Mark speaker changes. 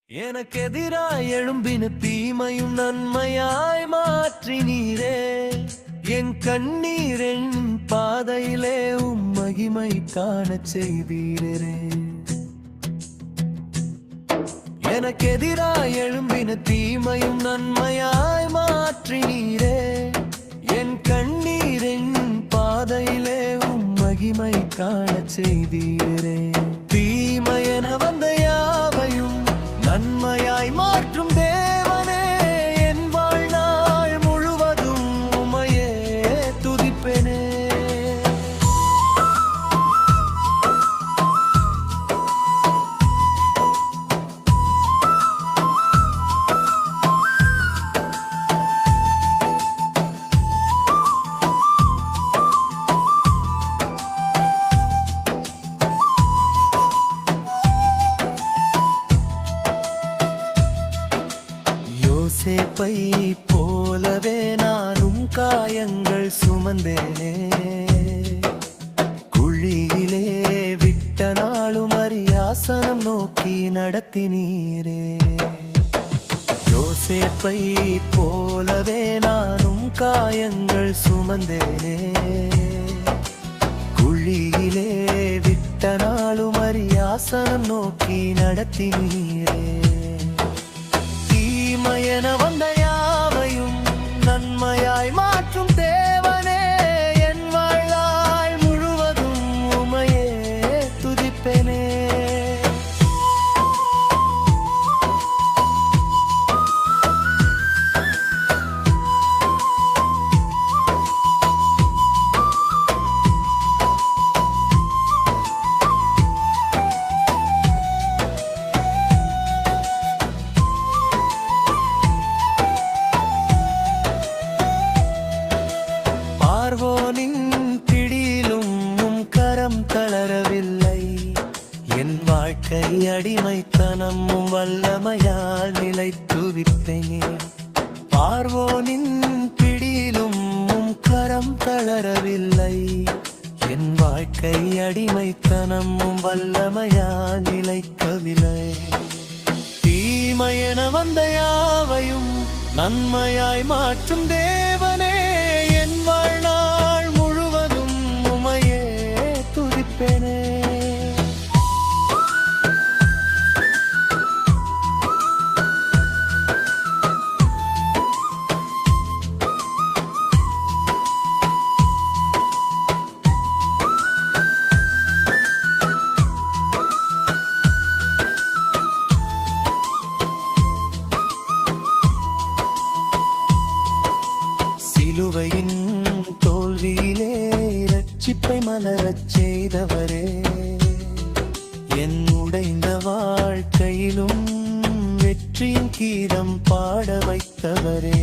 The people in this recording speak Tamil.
Speaker 1: எனக்கெதிராய் எழும்பின தீமையும் நன்மையாய் மாற்றினீரே. என் கண்ணீரின் பாதையிலே மகிமை காணச் செய்தீரே. எனக்கெதிராய் எழும்பின தீமையும் நன்மையாய் மாற்றினீரே. என் கண்ணீரின் பாதையிலே மகிமை காணச் செய்தீரே. தீமையென வந்த யாவையும் நன்மையாய் மாற்றும் தேவனே, என் வாழ்நாள் முழுவதும் உம்மையே துதிப்பேனே. யோசேப்பை போலவே நானும் காயங்கள் சுமந்தேனே. குழியிலே விட்ட நாளும் அரியாசனம் நோக்கி நடத்தினீரே. யோசேப்பை போலவே நானும் காயங்கள் சுமந்தேனே. குழியிலே விட்ட நாளும் அரியாசனம் நோக்கி நடத்தினீரே. தீமையென வந்த யாவையும் நன்மையாய் மாற்றும் தேவனே, என் வாழ்நாள் முழுவதும் உம்மையே துதிப்பேனே. பார்வோனின் பிடியிலும் உம் கரம் தளரவில்லை. என் வாழ்க்கை அடிமைத்தனமும் வல்லமையால் நிலைத்துவிப்பேனே. பார்வோனின் பிடியிலும் உம் கரம் தளரவில்லை. என் வாழ்க்கை அடிமைத்தனமும் வல்லமையால் நிலைக்கவில்லை. தீமையென வந்த யாவையும் நன்மையாய் மாற்றும் தேவனே, என் வாழ்நாள் முழுவதும் உம்மையே துதிப்பேனே. சிலுவையின் தோல்வியிலே இரட்சிப்பை மலரச் செய்தவரே, என் உடைந்த வாழ்க்கையிலும் வெற்றியின் கீதம் பாட வைத்தவரே.